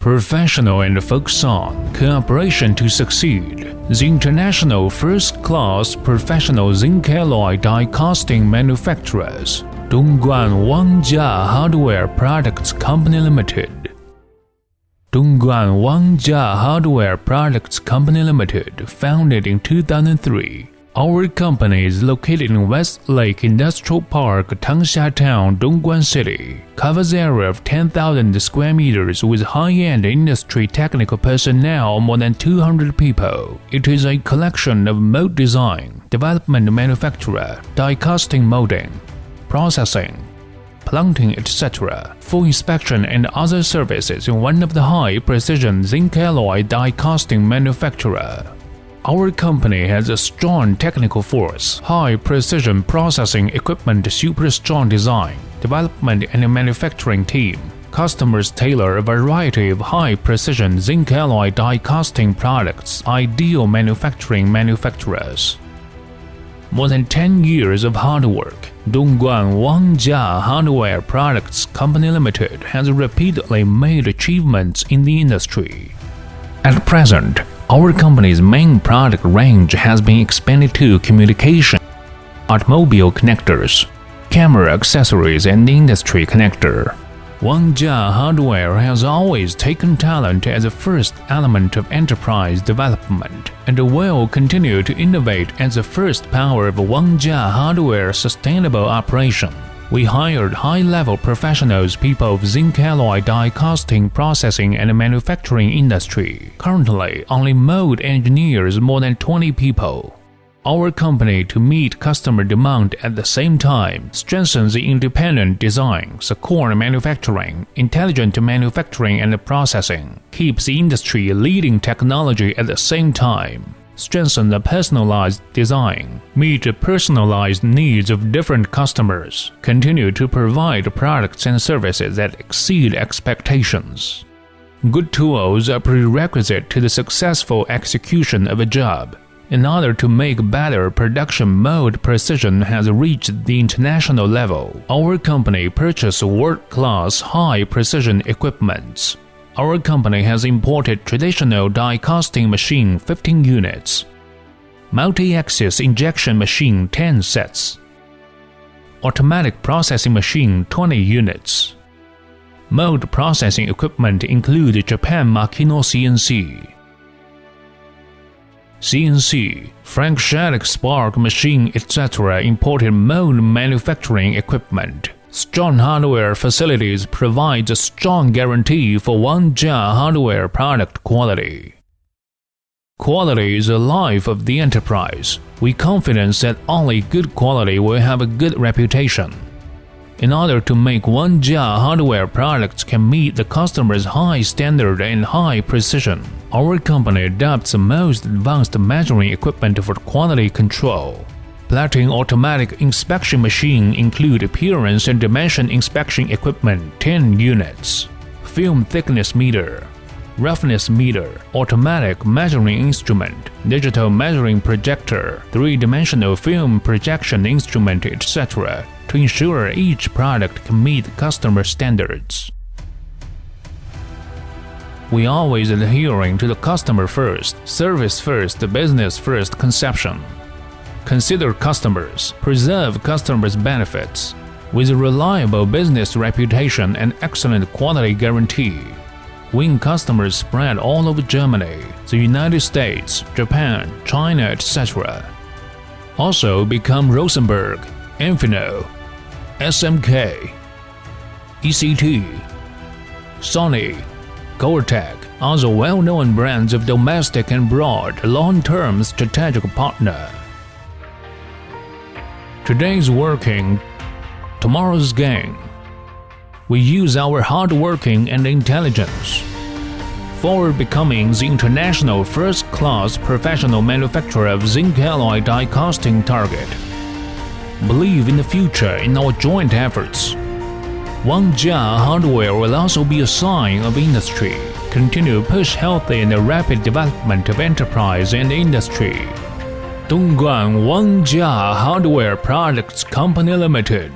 Professional and focus on cooperation to succeed. The international first-class professional zinc alloy die casting manufacturers, Dongguan Wangjia Hardware Products Company Limited. Dongguan Wangjia Hardware Products Company Limited, founded in 2003. Our company is located in Westlake Industrial Park, Tangsha Town, Dongguan City. Covers area of 10,000 square meters with high-end industry technical personnel, more than 200 people. It is a collection of mold design, development, manufacture, die casting, molding, processing, planting, etc. for inspection and other services in one of the high-precision zinc alloy die casting manufacturer. Our company has a strong technical force, high-precision processing equipment, super strong design, development and manufacturing team. Customers tailor a variety of high-precision zinc alloy die casting products, ideal manufacturers. More than 10 years of hard work, Dongguan Wangjia Hardware Products Company Limited has repeatedly made achievements in the industry. At present, our company's main product range has been expanded to communication, automobile connectors, camera accessories and industry connector. Wangjia Hardware has always taken talent as the first element of enterprise development and will continue to innovate as the first power of Wangjia Hardware sustainable operation. We hired high-level professionals, people of zinc alloy die casting, processing and manufacturing industry. Currently, only mold engineers more than 20 people. Our company, to meet customer demand at the same time, strengthens the independent design, secure manufacturing, intelligent manufacturing and processing, keeps the industry leading technology at the same time. Strengthen the personalized design, meet the personalized needs of different customers, continue to provide products and services that exceed expectations. Good tools are prerequisite to the successful execution of a job. In order to make better production, mold precision has reached the international level. Our company purchased world-class high-precision equipment. Our company has imported traditional die casting machine 15 units, multi-axis injection machine 10 sets, automatic processing machine 20 units. Mold processing equipment include Japan Makino CNC, Frank Shattuck Spark machine, etc. Imported mold manufacturing equipment. Strong hardware facilities provide a strong guarantee for Wangjia Hardware product quality. Quality is the life of the enterprise. We confident that only good quality will have a good reputation. In order to make Wangjia Hardware products can meet the customer's high standard and high precision, our company adopts the most advanced measuring equipment for quality control. Plating automatic inspection machine include appearance and dimension inspection equipment 10 units, film thickness meter, roughness meter, automatic measuring instrument, digital measuring projector, 3-dimensional film projection instrument, etc. to ensure each product can meet customer standards. We always adhering to the customer first, service first, business first conception. Consider customers, preserve customers' benefits. With a reliable business reputation and excellent quality guarantee, win customers spread all over Germany, the United States, Japan, China, etc. Also become Rosenberg, Infino, SMK, ECT, Sony, Gore-Tex, other well-known brands of domestic and broad long-term strategic partner. Today's working, tomorrow's gain. We use our hard working and intelligence for becoming the international first-class professional manufacturer of zinc alloy die casting target. Believe in the future in our joint efforts. Wangjia Hardware will also be a sign of industry. Continue push healthy and rapid development of enterprise and industry. Dongguan Wangjia Hardware Products Company Limited.